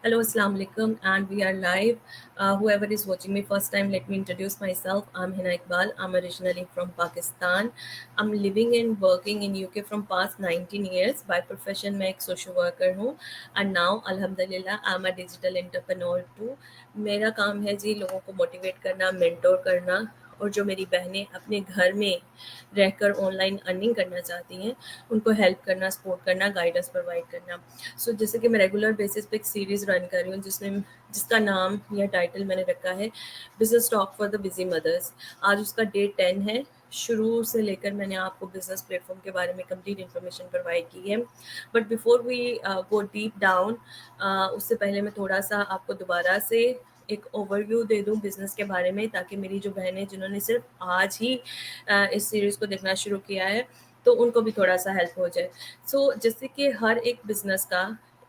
Hello, Assalamu alaikum, and we are live. Whoever is watching me first time, let me introduce myself. I'm Hina Iqbal. I'm originally from Pakistan. I'm living and working in UK from past 19 years. By profession, मैं एक social worker हूँ, and now अल्हम्दुलिल्लाह I'm a digital entrepreneur too. मेरा काम है जी लोगों को motivate करना, mentor करना, और जो मेरी बहनें अपने घर में रहकर ऑनलाइन अर्निंग करना चाहती हैं उनको हेल्प करना, सपोर्ट करना, गाइडेंस प्रोवाइड करना। सो जैसे कि मैं रेगुलर बेसिस पे एक सीरीज़ रन कर रही हूँ जिसका नाम या टाइटल मैंने रखा है business talk for the busy mothers. आज उसका डे 10 है। शुरू से लेकर मैंने आपको बिजनेस प्लेटफॉर्म के बारे में कंप्लीट इन्फॉर्मेशन प्रोवाइड की है। But before we go deep down, उससे पहले मैं थोड़ा सा आपको दोबारा से एक ओवरव्यू दे दूं बिज़नेस के बारे में, ताकि मेरी जो बहनें जिन्होंने सिर्फ आज ही इस सीरीज़ को देखना शुरू किया है तो उनको भी थोड़ा सा हेल्प हो जाए। सो जैसे कि हर एक बिज़नेस का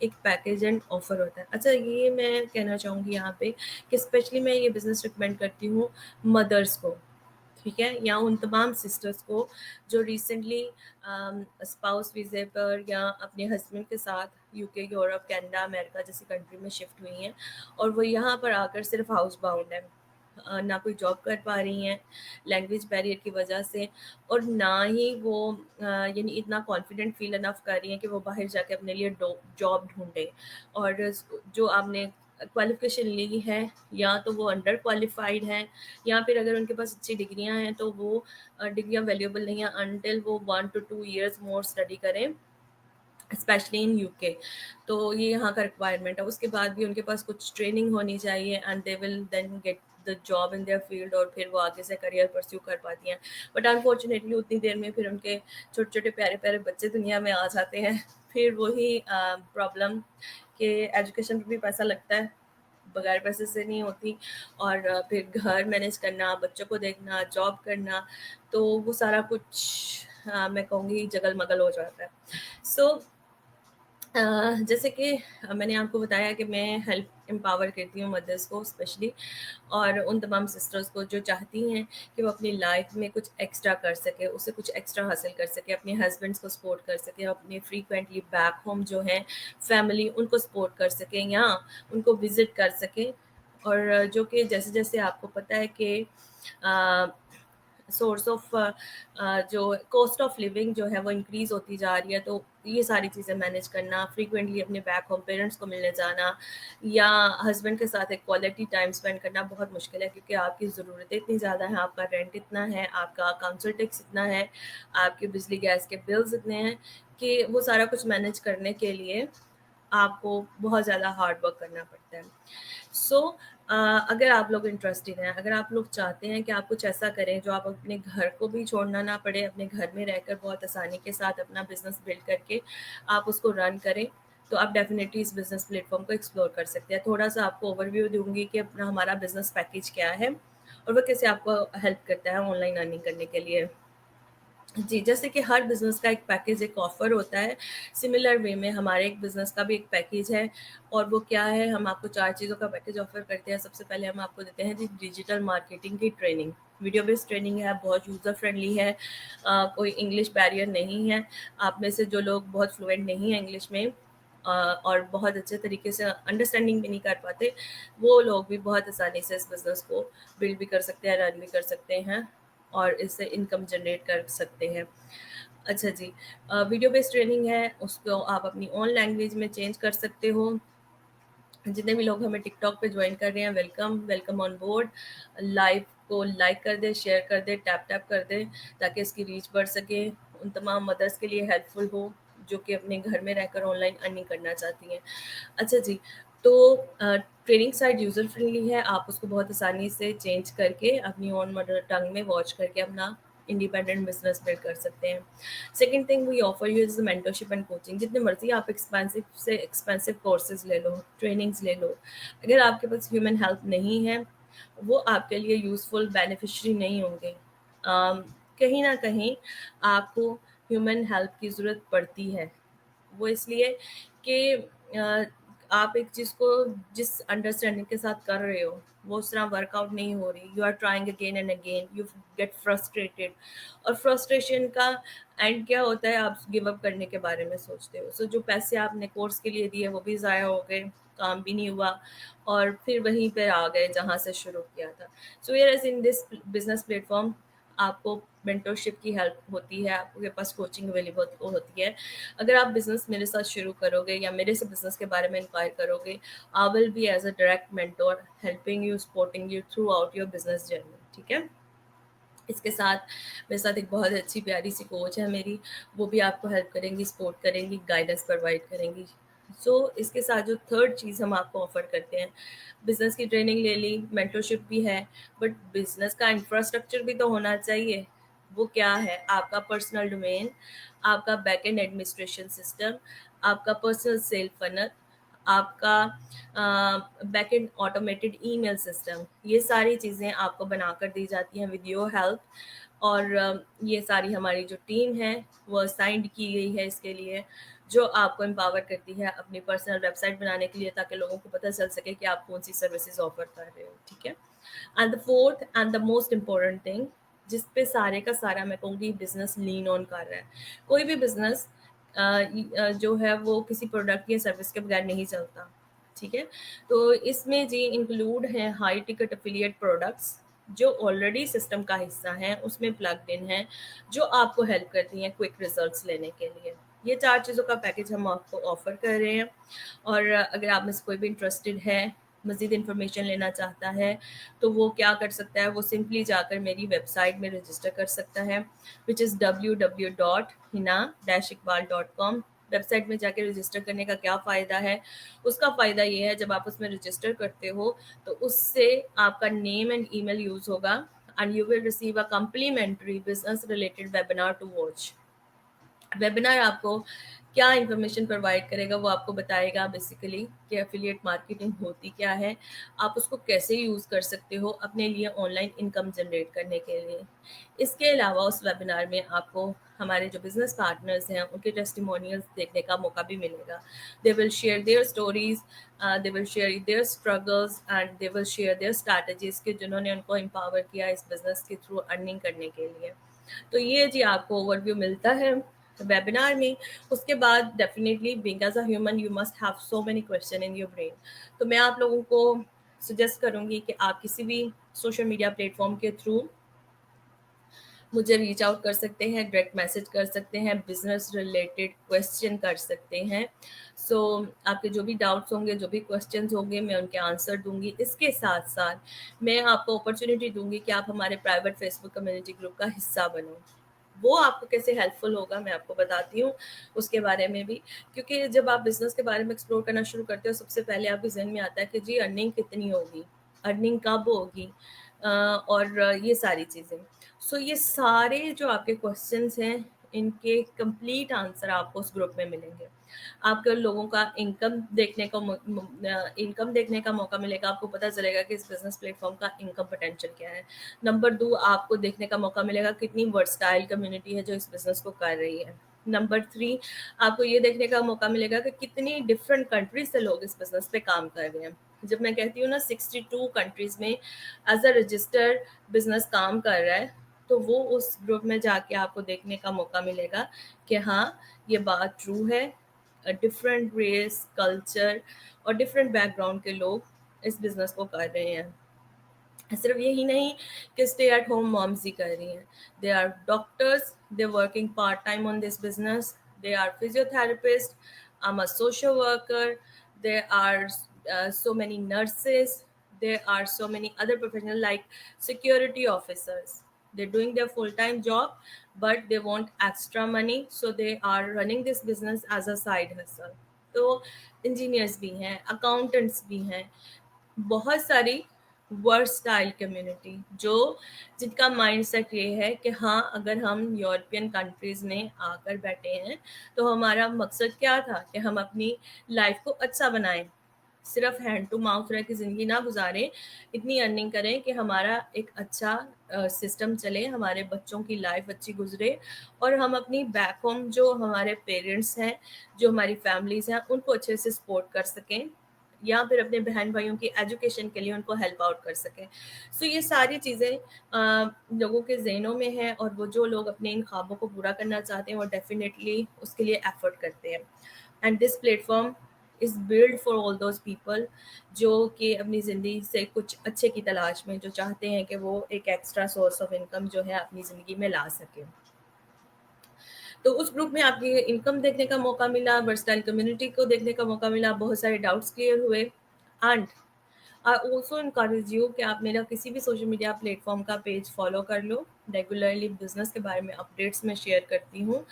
एक पैकेज एंड ऑफर होता है। अच्छा, ये मैं कहना चाहूँगी यहाँ पे कि स्पेशली मैं ये बिज़नेस रिकमेंड करती हूँ मदर्स को, ठीक है? या उन तमाम सिस्टर्स को जो रिसेंटली स्पाउस वीज़े पर या अपने हस्बैंड के साथ यूके, यूरोप, कनाडा, अमेरिका जैसी कंट्री में शिफ्ट हुई हैं और वो यहाँ पर आकर सिर्फ हाउस बाउंड है। ना कोई जॉब कर पा रही हैं लैंग्वेज बैरियर की वजह से, और ना ही वो यानी इतना कॉन्फिडेंट फील इनफ कर रही हैं कि वो बाहर जाके अपने लिए जॉब ढूंढें। और जो आपने क्वालिफिकेशन ली है, या तो वो अंडर क्वालिफाइड हैं, या फिर अगर उनके पास अच्छी डिग्रियां हैं तो वो डिग्रियां वैल्यूएबल नहीं है अनटिल वो 1 to 2 years मोर स्टडी करें, स्पेशली इन यूके। तो ये यहाँ का रिक्वायरमेंट है। उसके बाद भी उनके पास कुछ ट्रेनिंग होनी चाहिए and they will then get the job in their field, और फिर वो आगे से करियर परस्यू कर पाती हैं। बट अनफॉर्चुनेटली उतनी देर में फिर उनके छोटे छोटे प्यारे प्यारे बच्चे दुनिया में आ जाते हैं। फिर वही प्रॉब्लम कि एजुकेशन पर भी पैसा लगता है, बगैर पैसे से नहीं होती। और फिर घर मैनेज करना, बच्चों को देखना, जॉब करना, तो वो सारा कुछ मैं कहूँगी जगल-मगल हो जाता है। सो जैसे कि मैंने आपको बताया कि मैं हेल्प एम्पावर करती हूँ मदर्स को स्पेशली, और उन तमाम सिस्टर्स को जो चाहती हैं कि वो अपनी लाइफ में कुछ एक्स्ट्रा कर सके, उससे कुछ एक्स्ट्रा हासिल कर सके, अपने हस्बैंड्स को सपोर्ट कर सके, अपने फ्रीक्वेंटली बैक होम जो हैं फैमिली उनको सपोर्ट कर सकें या उनको विज़िट कर सकें। और जो कि जैसे-जैसे आपको पता है कि अ, सोर्स ऑफ जो कॉस्ट ऑफ लिविंग जो है वो इंक्रीज़ होती जा रही है, तो ये सारी चीज़ें मैनेज करना, फ्रीक्वेंटली अपने बैक होम पेरेंट्स को मिलने जाना या हस्बैंड के साथ एक क्वालिटी टाइम स्पेंड करना बहुत मुश्किल है, क्योंकि आपकी ज़रूरतें इतनी ज़्यादा हैं, आपका रेंट इतना है, आपका काउंसिल टैक्स इतना है, आपके बिजली गैस के बिल्स इतने हैं कि वो सारा कुछ मैनेज करने के लिए आपको बहुत ज़्यादा हार्ड वर्क करना पड़ता है। सो अगर आप लोग इंटरेस्टेड हैं, अगर आप लोग चाहते हैं कि आप कुछ ऐसा करें जो आप अपने घर को भी छोड़ना ना पड़े, अपने घर में रहकर बहुत आसानी के साथ अपना बिजनेस बिल्ड करके आप उसको रन करें, तो आप डेफिनेटली इस बिजनेस प्लेटफॉर्म को एक्सप्लोर कर सकते हैं। थोड़ा सा आपको ओवरव्यू दूंगी कि अपना हमारा बिजनेस पैकेज क्या है और वो कैसे आपको हेल्प करता है ऑनलाइन अर्निंग करने के लिए। जी, जैसे कि हर बिज़नेस का एक पैकेज, एक ऑफ़र होता है, सिमिलर वे में हमारे एक बिज़नेस का भी एक पैकेज है। और वो क्या है, हम आपको 4 चीज़ों का पैकेज ऑफ़र करते हैं। सबसे पहले हम आपको देते हैं जी डिजिटल मार्केटिंग की ट्रेनिंग, वीडियो बेस्ड ट्रेनिंग है, बहुत यूज़र फ्रेंडली है, कोई इंग्लिश बैरियर नहीं है। आप में से जो लोग बहुत फ्लुएंट नहीं हैं इंग्लिश में और बहुत अच्छे तरीके से अंडरस्टैंडिंग भी नहीं कर पाते, वो लोग भी बहुत आसानी से इस बिज़नेस को बिल्ड भी कर सकते हैं, रन भी कर सकते हैं और इससे इनकम जनरेट कर सकते हैं। अच्छा जी, वीडियो बेस्ड ट्रेनिंग है, उसको आप अपनी ओन लैंग्वेज में चेंज कर सकते हो। जितने भी लोग हमें टिकटॉक पे ज्वाइन कर रहे हैं, welcome welcome on board. Live को लाइक कर दें, शेयर कर दें, टैप टैप कर दें, ताकि इसकी रीच बढ़ सके, उन तमाम मदर्स के लिए हेल्पफुल हो जो कि अपने घर में रहकर ऑनलाइन अर्निंग करना चाहती हैं। अच्छा जी, तो ट्रेनिंग साइट यूज़र फ्रेंडली है, आप उसको बहुत आसानी से चेंज करके अपनी ओन मदर टंग में वॉच करके अपना इंडिपेंडेंट बिजनेस बिल्ड कर सकते हैं। Second thing we offer you is mentorship and coaching. जितने मर्जी आप एक्सपेंसिव से एक्सपेंसिव कोर्सेज ले लो, ट्रेनिंग्स ले लो, अगर आपके पास ह्यूमन हेल्प नहीं है, वो आपके लिए यूज़फुल बेनिफिशियरी नहीं होंगे। कहीं ना कहीं आपको ह्यूमन हेल्प की ज़रूरत पड़ती है। वो इसलिए कि आप एक चीज़ को जिस अंडरस्टैंडिंग के साथ कर रहे हो वो उस तरह वर्कआउट नहीं हो रही, you are trying again and again, you get frustrated, और फ्रस्ट्रेशन का एंड क्या होता है, आप गिव अप करने के बारे में सोचते हो। सो जो पैसे आपने कोर्स के लिए दिए वो भी ज़ाया हो गए, काम भी नहीं हुआ, और फिर वहीं पे आ गए जहाँ से शुरू किया था। So here is in this business platform आपको मेंटरशिप की हेल्प होती है, आपके पास कोचिंग अवेलेबल होती है। अगर आप बिज़नेस मेरे साथ शुरू करोगे या मेरे से बिज़नेस के बारे में इंक्वायर करोगे, I will be as a direct mentor helping you, supporting you throughout your business journey. ठीक है, इसके साथ मेरे साथ एक बहुत अच्छी प्यारी सी कोच है मेरी, वो भी आपको हेल्प करेंगी, सपोर्ट करेंगी, गाइडेंस प्रोवाइड करेंगी। सो इसके साथ जो थर्ड चीज़ हम आपको ऑफर करते हैं, बिजनेस की ट्रेनिंग ले ली, मेंटरशिप भी है, बट बिजनेस का इंफ्रास्ट्रक्चर भी तो होना चाहिए। वो क्या है, आपका पर्सनल डोमेन, आपका बैक एंड एडमिनिस्ट्रेशन सिस्टम, आपका पर्सनल सेल फनल, आपका back and automated email system, ये सारी चीज़ें आपको बनाकर दी जाती हैं विद योर हेल्प। और ये सारी हमारी जो टीम है वो असाइंड की गई है इसके लिए, जो आपको एम्पावर करती है अपनी पर्सनल वेबसाइट बनाने के लिए, ताकि लोगों को पता चल सके कि आप कौन सी सर्विसेज ऑफर कर रहे हो। ठीक है, and the fourth and the most important thing, जिस पे सारे का सारा मैं कहूँगी बिजनेस लीन ऑन कर रहा है। कोई भी बिजनेस जो है वो किसी प्रोडक्ट या सर्विस के बगैर नहीं चलता। ठीक है, तो इसमें जी इंक्लूड है हाई टिकट एफिलिएट प्रोडक्ट्स जो ऑलरेडी सिस्टम का हिस्सा हैं, उसमें प्लग्ड इन है, जो आपको हेल्प करती हैं क्विक रिजल्ट्स लेने के लिए। ये 4 चीज़ों का पैकेज हम आपको ऑफर कर रहे हैं। और अगर आप में से कोई भी इंटरेस्टेड है, मज़ीद इन्फॉर्मेशन लेना चाहता है, तो वो क्या कर सकता है, वो सिंपली जाकर मेरी वेबसाइट में रजिस्टर कर सकता है, विच इज़ www.hina-iqbal.com। वेबसाइट में जाके रजिस्टर करने का क्या फ़ायदा है, उसका फ़ायदा ये है, जब आप उसमें रजिस्टर करते हो तो उससे आपका नेम एंड ईमेल यूज़ होगा, and you will receive a complimentary business related webinar to watch. Webinar आपको क्या इन्फॉर्मेशन प्रोवाइड करेगा, वो आपको बताएगा बेसिकली कि एफिलिएट मार्केटिंग होती क्या है, आप उसको कैसे यूज़ कर सकते हो अपने लिए ऑनलाइन इनकम जनरेट करने के लिए। इसके अलावा उस वेबिनार में आपको हमारे जो बिजनेस पार्टनर्स हैं उनके टेस्टिमोनियल्स देखने का मौका भी मिलेगा। They will share their stories, they will share their struggles, and they will share their strategies कि जिन्होंने उनको एम्पावर किया इस बिज़नेस के थ्रू अर्निंग करने के लिए। तो ये जी आपको ओवरव्यू मिलता है वेबिनार में। उसके बाद definitely being as a human you must have so many question in your brain. तो मैं आप लोगों को सजेस्ट करूंगी कि आप किसी भी सोशल मीडिया प्लेटफॉर्म के थ्रू मुझे रीच आउट कर सकते हैं, डायरेक्ट मैसेज कर सकते हैं, बिजनेस रिलेटेड क्वेश्चन कर सकते हैं। सो आपके जो भी डाउट्स होंगे, जो भी क्वेश्चंस होंगे, मैं उनके आंसर दूंगी। इसके साथ साथ मैं आपको अपॉर्चुनिटी दूंगी कि आप हमारे प्राइवेट फेसबुक कम्युनिटी ग्रुप का हिस्सा बनो। वो आपको कैसे हेल्पफुल होगा मैं आपको बताती हूँ उसके बारे में भी, क्योंकि जब आप बिजनेस के बारे में एक्सप्लोर करना शुरू करते हो, सबसे पहले आपके जहन में आता है कि जी अर्निंग कितनी होगी, अर्निंग कब होगी, और ये सारी चीज़ें। सो ये सारे जो आपके क्वेश्चंस हैं, इनके कंप्लीट आंसर आपको उस ग्रुप में मिलेंगे। आपके लोगों का इनकम देखने का मौका मिलेगा, आपको पता चलेगा कि इस बिजनेस प्लेटफॉर्म का इनकम पोटेंशियल क्या है। नंबर 2, आपको देखने का मौका मिलेगा कितनी वर्सटाइल कम्युनिटी है जो इस बिजनेस को कर रही है। नंबर 3, आपको ये देखने का मौका मिलेगा कि कितनी डिफरेंट कंट्रीज से लोग इस बिजनेस पे काम कर रहे हैं। जब मैं कहती हूँ ना 62 कंट्रीज में एज अ रजिस्टर्ड बिजनेस काम कर रहा है, तो वो उस ग्रुप में जाके आपको देखने का मौका मिलेगा कि हाँ ये बात ट्रू है। डिफरेंट रेस, कल्चर और डिफरेंट बैकग्राउंड के लोग इस बिजनेस को कर रहे हैं। सिर्फ यही नहीं कि स्टे एट होम मॉम्स ही कर रही हैं, they are doctors, they working part time on this business, they are physiotherapist, I am a social worker, they are so many nurses, there are so many other professionals like security officers. They're doing their full-time job, but they want extra money, so they are running this business as a side hustle. तो engineers भी हैं, accountants भी हैं, बहुत सारी versatile community जो जिनका mindset ये है कि हाँ अगर हम यूरोपियन कंट्रीज़ में आकर बैठे हैं तो हमारा मकसद क्या था कि हम अपनी लाइफ को अच्छा बनाएं, सिर्फ हैंड टू माउथ रह के ज़िंदगी ना गुजारें, इतनी अर्निंग करें कि हमारा एक अच्छा सिस्टम चले, हमारे बच्चों की लाइफ अच्छी गुजरे, और हम अपनी बैक होम जो हमारे पेरेंट्स हैं, जो हमारी फैमिलीज़ हैं, उनको अच्छे से सपोर्ट कर सकें। या फिर अपने बहन भाइयों की एजुकेशन के लिए उनको हेल्प आउट कर सकें। सो ये सारी चीज़ें लोगों के ज़हनों में है, और वो जो लोग अपने इन ख्वाबों को पूरा करना चाहते हैं वो डेफिनेटली उसके लिए एफर्ट करते हैं। And this platform is build for all those people जो कि अपनी ज़िंदगी से कुछ अच्छे की तलाश में, जो चाहते हैं कि वो एक एक्स्ट्रा सोर्स ऑफ इनकम जो है अपनी ज़िंदगी में ला सकें। तो उस ग्रुप में आपकी इनकम देखने का मौका मिला, वर्सटाइल कम्युनिटी को देखने का मौका मिला, बहुत सारे डाउट्स क्लियर हुए। And I also encourage you कि आप मेरा किसी भी सोशल मीडिया प्लेटफॉर्म का पेज फॉलो कर लो। रेगुलरली बिजनेस के बारे में अपडेट्स मैं शेयर करती हूँ।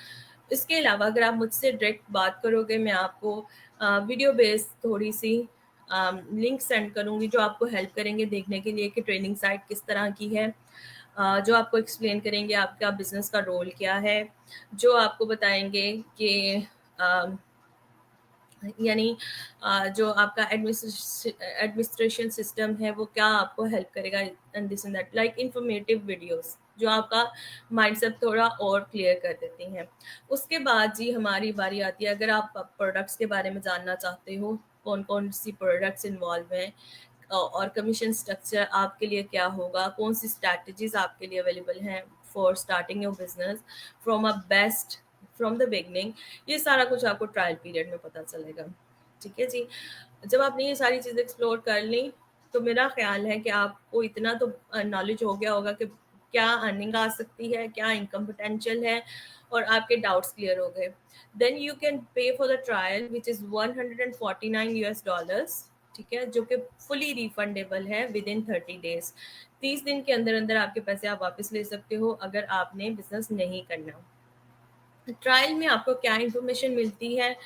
इसके अलावा अगर आप मुझसे डायरेक्ट बात करोगे, मैं आपको वीडियो बेस्ड थोड़ी सी लिंक सेंड करूँगी जो आपको हेल्प करेंगे देखने के लिए कि ट्रेनिंग साइट किस तरह की है, जो आपको एक्सप्लेन करेंगे आपका बिजनेस का रोल क्या है, जो आपको बताएंगे कि यानी जो आपका एडमिनिस्ट्रेशन सिस्टम है वो क्या आपको हेल्प करेगा, and this and that, like informative videos जो आपका माइंडसेट थोड़ा और क्लियर कर देती हैं। उसके बाद जी हमारी बारी आती है, अगर आप प्रोडक्ट्स के बारे में जानना चाहते हो, कौन कौन सी प्रोडक्ट्स इन्वॉल्व हैं, और कमीशन स्ट्रक्चर आपके लिए क्या होगा, कौन सी स्ट्रैटेजीज आपके लिए अवेलेबल हैं for starting your business from a best from the beginning, ये सारा कुछ आपको ट्रायल पीरियड में पता चलेगा। ठीक है जी। जब आपने ये सारी चीज़ें एक्सप्लोर कर ली तो मेरा ख्याल है कि आपको इतना तो नॉलेज हो गया होगा कि क्या अर्निंग आ सकती है, क्या इनकम पोटेंशियल है, और आपके डाउट्स क्लियर हो गए। Then you can pay for the trial which is $149, ठीक है, जो कि फुली रिफंडेबल है विद इन 30 डेज। 30 दिन के अंदर अंदर आपके पैसे आप वापस ले सकते हो अगर आपने बिजनेस नहीं करना। ट्रायल में आपको क्या इन्फॉर्मेशन मिलती है,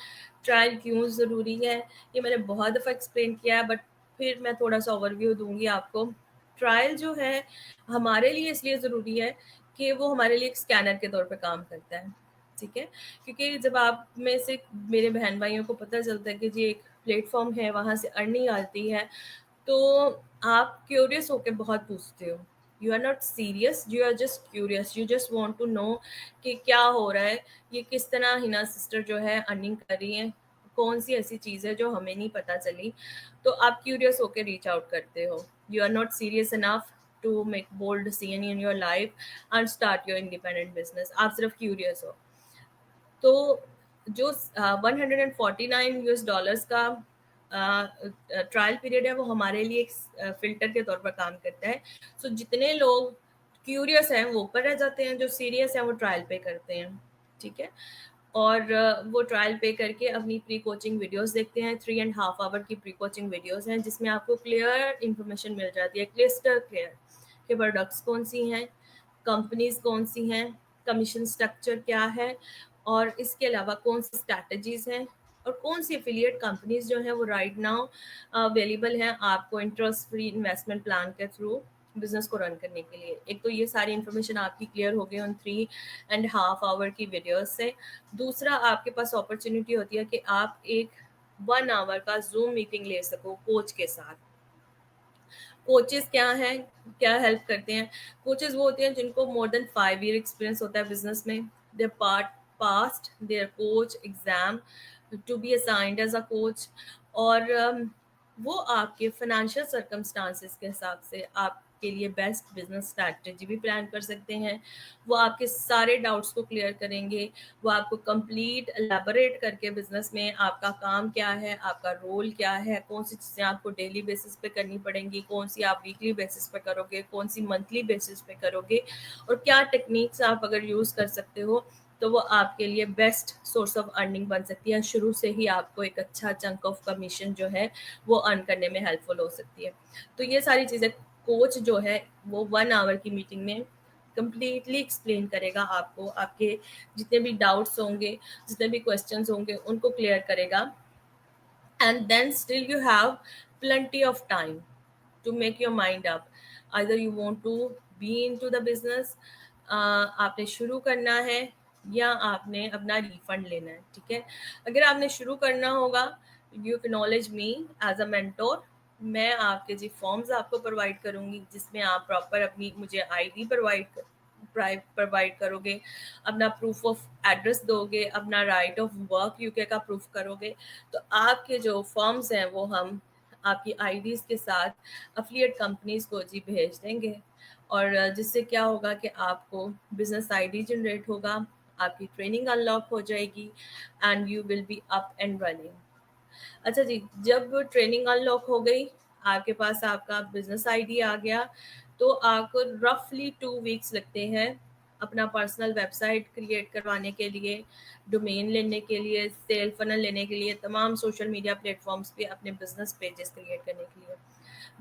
ट्रायल क्यों ज़रूरी है, ये मैंने बहुत दफ़ा एक्सप्लेन किया है, बट फिर मैं थोड़ा सा ओवरव्यू दूंगी आपको। ट्रायल जो है हमारे लिए इसलिए ज़रूरी है कि वो हमारे लिए एक स्कैनर के तौर पे काम करता है। ठीक है, क्योंकि जब आप में से मेरे बहन भाइयों को पता चलता है कि जी एक प्लेटफॉर्म है वहाँ से अर्निंग आती है, तो आप क्यूरियस होकर बहुत पूछते हो। You are not serious, you are just curious, you just want to know कि क्या हो रहा है, ये किस तरह हिना सिस्टर जो है अर्निंग कर रही है, कौन सी ऐसी चीज़ है जो हमें नहीं पता चली। तो आप क्यूरियस होकर रीच आउट करते हो। You are not serious enough to make bold decision in your life and start your independent business, आप सिर्फ क्यूरियस हो। तो जो $149 का ट्रायल पीरियड है वो हमारे लिए एक फिल्टर के तौर पर काम करता है। सो जितने लोग क्यूरियस हैं वो ऊपर रह जाते हैं, जो सीरियस हैं वो ट्रायल पे करते हैं। ठीक है, और वो ट्रायल पे करके अपनी प्री कोचिंग वीडियोस देखते हैं। 3.5 आवर की प्री कोचिंग वीडियोस हैं जिसमें आपको क्लियर इन्फॉर्मेशन मिल जाती है, क्लिस्टर क्लियर, कि प्रोडक्ट्स कौन सी हैं, कंपनीज कौन सी हैं, कमीशन स्ट्रक्चर क्या है, और इसके अलावा कौन सी स्ट्रैटेजीज हैं, और कौन सी एफिलिएट कंपनीज जो हैं वो राइट नाउ अवेलेबल हैं आपको इंटरेस्ट फ्री इन्वेस्टमेंट प्लान के थ्रू बिजनेस को रन करने के लिए। एक तो ये सारी इन्फॉर्मेशन आपकी क्लियर हो गई उन 3.5 आवर की वीडियोस से। दूसरा, आपके पास अपॉर्चुनिटी होती है कि आप एक 1 आवर का जूम मीटिंग ले सको कोच के साथ। कोचेस क्या हैं, क्या हेल्प करते हैं? कोचेस वो होते हैं जिनको मोर देन 5 ईयर एक्सपीरियंस होता है बिजनेस में। They part past their coach exam to be assigned as a coach, और वो आपके फाइनेंशियल सर्कमस्टांसिस के हिसाब से आपके लिए बेस्ट बिजनेस स्ट्रैटेजी भी प्लान कर सकते हैं। वो आपके सारे डाउट्स को क्लियर करेंगे, वो आपको कंप्लीट एलैबोरेट करके बिजनेस में आपका काम क्या है, आपका रोल क्या है, कौन सी चीज़ें आपको डेली बेसिस पे करनी पड़ेंगी, कौन सी आप वीकली बेसिस पे करोगे, कौन सी मंथली बेसिस पे करोगे, और क्या टेक्निक्स आप अगर यूज़ कर सकते हो तो वो आपके लिए बेस्ट सोर्स ऑफ अर्निंग बन सकती है। शुरू से ही आपको एक अच्छा चंक ऑफ कमीशन जो है वो अर्न करने में हेल्पफुल हो सकती है। तो ये सारी चीज़ें कोच जो है वो 1 आवर की मीटिंग में कंप्लीटली एक्सप्लेन करेगा आपको, आपके जितने भी डाउट्स होंगे, जितने भी क्वेश्चंस होंगे उनको क्लियर करेगा। And then still you have plenty of time to make your mind up, either you want to be into the business, आपने शुरू करना है या आपने अपना रिफंड लेना है। ठीक है, अगर आपने शुरू करना होगा, you acknowledge me as a mentor. मैं आपके जी फॉर्म्स आपको प्रोवाइड करूंगी जिसमें आप प्रॉपर अपनी मुझे आईडी प्रोवाइड करोगे, अपना प्रूफ ऑफ एड्रेस दोगे, अपना राइट ऑफ वर्क यूके का प्रूफ करोगे, तो आपके जो फॉर्म्स हैं वो हम आपकी आईडीज़ के साथ एफिलिएट कंपनीज़ को जी भेज देंगे, और जिससे क्या होगा कि आपको बिज़नेस आईडी जनरेट होगा, आपकी ट्रेनिंग अनलॉक हो जाएगी and you will be up and running. अच्छा जी, जब ट्रेनिंग अनलॉक हो गई, आपके पास आपका बिजनेस आईडी आ गया, तो आपको रफली 2 वीक्स लगते हैं अपना पर्सनल वेबसाइट क्रिएट करवाने के लिए, डोमेन लेने के लिए, सेल फनल लेने के लिए, तमाम सोशल मीडिया प्लेटफॉर्म्स पे अपने बिजनेस पेजेस क्रिएट करने के लिए।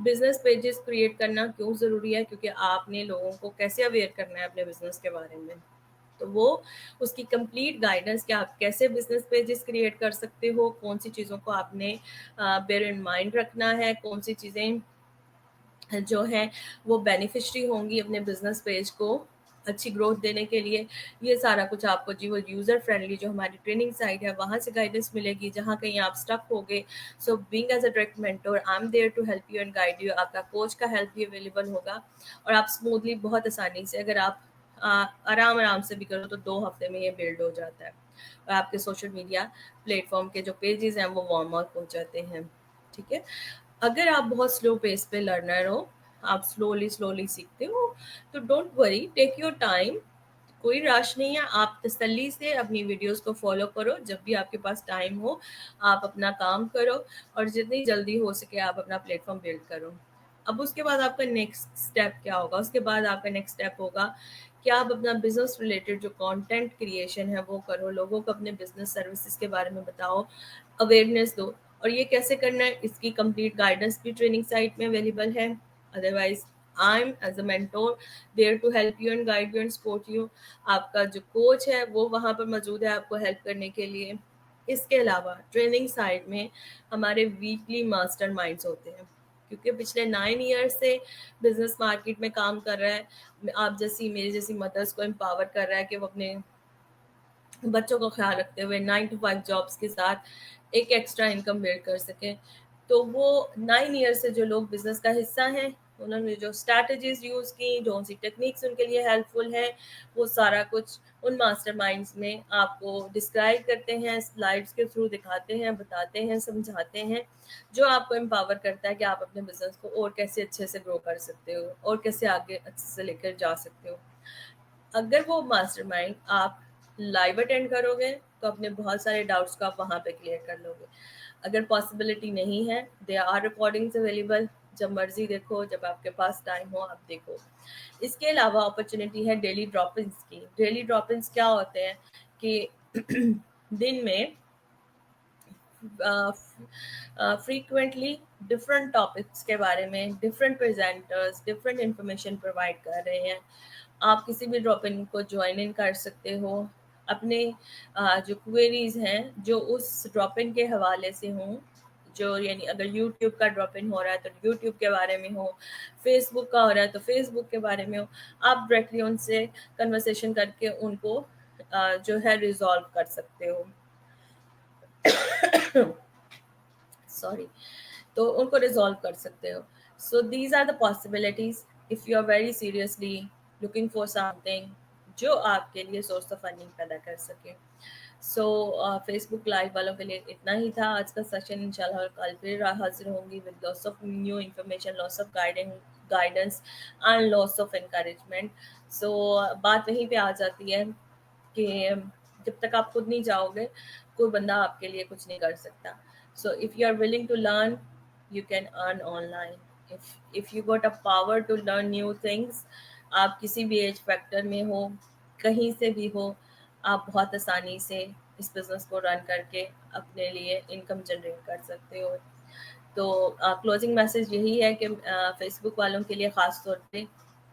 बिजनेस पेजेस क्रिएट करना क्यों ज़रूरी है? क्योंकि आपने लोगों को कैसे अवेयर करना है अपने बिजनेस के बारे में। तो वो उसकी कंप्लीट गाइडेंस कि आप कैसे बिजनेस पेजेस क्रिएट कर सकते हो, कौन सी चीज़ों को आपने बेयर इन माइंड रखना है, कौन सी चीज़ें जो है वो बेनिफिशरी होंगी अपने बिजनेस पेज को अच्छी ग्रोथ देने के लिए। ये सारा कुछ आपको जी वो यूज़र फ्रेंडली जो हमारी ट्रेनिंग साइट है वहाँ से गाइडेंस मिलेगी। जहाँ कहीं आप स्टक हो गए, so being as a direct mentor I am there to help you and guide you. आपका कोच का हेल्प भी अवेलेबल होगा, और आप स्मूथली बहुत आसानी से, अगर आप आराम आराम से भी करो तो 2 हफ्ते में ये बिल्ड हो जाता है, और आपके सोशल मीडिया प्लेटफॉर्म के जो पेजेस हैं वो वार्म अप हो जाते हैं। ठीक है, अगर आप बहुत स्लो पेस पे लर्नर हो, आप स्लोली स्लोली सीखते हो, तो don't worry, take your time, कोई रश नहीं है। आप तसल्ली से अपनी वीडियोस को फॉलो करो, जब भी आपके पास टाइम हो आप अपना काम करो, और जितनी जल्दी हो सके आप अपना प्लेटफॉर्म बिल्ड करो। अब उसके बाद आपका नेक्स्ट स्टेप क्या होगा? उसके बाद आपका नेक्स्ट स्टेप होगा कि आप अपना बिजनेस रिलेटेड जो कंटेंट क्रिएशन है वो करो, लोगों को अपने बिजनेस सर्विसेज के बारे में बताओ, अवेयरनेस दो। और ये कैसे करना है, इसकी कंप्लीट गाइडेंस भी ट्रेनिंग साइट में अवेलेबल है। Otherwise I am as a mentor there to help you and guide you and support you. आपका जो कोच है वो वहाँ पर मौजूद है आपको हेल्प करने के लिए। इसके अलावा ट्रेनिंग साइट में हमारे वीकली मास्टर माइंड्स होते हैं, क्योंकि पिछले 9 ईयर से बिजनेस मार्केट में काम कर रहा है, आप जैसी मेरी जैसी मदर्स को एम्पावर कर रहा है कि वो अपने बच्चों का ख्याल रखते हुए 9 to 5 जॉब्स के साथ एक एक्स्ट्रा इनकम बिल्ड कर सके। तो वो 9 ईयर से जो लोग बिजनेस का हिस्सा हैं, उन्होंने जो स्ट्रैटेजीज यूज़ की, जो सी टेक्निक्स उनके लिए हेल्पफुल है, वो सारा कुछ उन मास्टरमाइंड्स में आपको डिस्क्राइब करते हैं, स्लाइड्स के थ्रू दिखाते हैं, बताते हैं, समझाते हैं, जो आपको एम्पावर करता है कि आप अपने बिजनेस को और कैसे अच्छे से ग्रो कर सकते हो और कैसे आगे अच्छे से लेकर जा सकते हो। अगर वो मास्टरमाइंड आप लाइव अटेंड करोगे तो अपने बहुत सारे डाउट्स को आप वहाँ पे क्लियर कर लोगे। अगर पॉसिबिलिटी नहीं है, दे आर रिकॉर्डिंग्स अवेलेबल, जब मर्जी देखो, जब आपके पास टाइम हो आप देखो। इसके अलावा अपॉर्चुनिटी है डेली ड्रॉप-इन्स की। डेली ड्रॉप-इन्स क्या होते हैं कि दिन में फ्रीक्वेंटली डिफरेंट टॉपिक्स के बारे में different presenters different information provide कर रहे हैं। आप किसी भी ड्रॉप इन को ज्वाइन इन कर सकते हो। अपने जो क्वेरीज हैं जो उस ड्रॉप इन के हवाले से हों, जो यानी अगर यूट्यूब का ड्रॉप इन हो रहा है तो यूट्यूब के बारे में हो, फेसबुक का हो रहा है तो फेसबुक के बारे में हो, आप डायरेक्टली उनसे कन्वर्सेशन करके उनको जो है रिजॉल्व कर सकते हो। सॉरी, तो उनको रिजॉल्व कर सकते हो। So these are the possibilities if you are very seriously looking for something जो आपके लिए सोर्स ऑफ अर्निंग पैदा कर सके। सो फेसबुक लाइव वालों के लिए इतना ही था आज का सेशन। इंशाल्लाह कल फिर हाजिर होंगी with lots of new information, lots of guidance and lots of encouragement. So बात वहीं पे आ जाती है कि जब तक आप खुद नहीं जाओगे कोई बंदा आपके लिए कुछ नहीं कर सकता। So if you are willing to learn you can earn online. If you got a power to learn new things, आप किसी भी एज फैक्टर में हो, कहीं से भी हो, आप बहुत आसानी से इस बिज़नेस को रन करके अपने लिए इनकम जनरेट कर सकते हो। तो क्लोजिंग मैसेज यही है कि फेसबुक वालों के लिए ख़ास तौर पे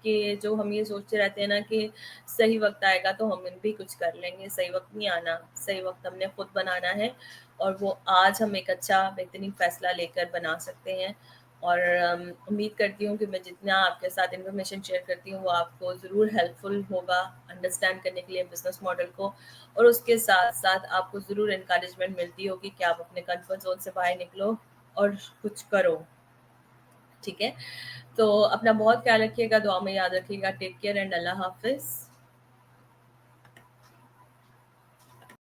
कि जो हम ये सोचते रहते हैं ना कि सही वक्त आएगा तो हम भी कुछ कर लेंगे, सही वक्त नहीं आना, सही वक्त हमने खुद बनाना है, और वो आज हम एक अच्छा बेहतरीन फ़ैसला लेकर बना सकते हैं। और उम्मीद करती हूँ कि मैं जितना आपके साथ इन्फॉर्मेशन शेयर करती हूँ वो आपको ज़रूर हेल्पफुल होगा अंडरस्टैंड करने के लिए बिज़नेस मॉडल को, और उसके साथ साथ आपको ज़रूर इनकरेजमेंट मिलती होगी कि आप अपने कंफर्ट जोन से बाहर निकलो और कुछ करो। ठीक है, तो अपना बहुत ख्याल रखिएगा, दुआ में याद रखिएगा। टेक केयर एंड अल्लाह हाफिज़।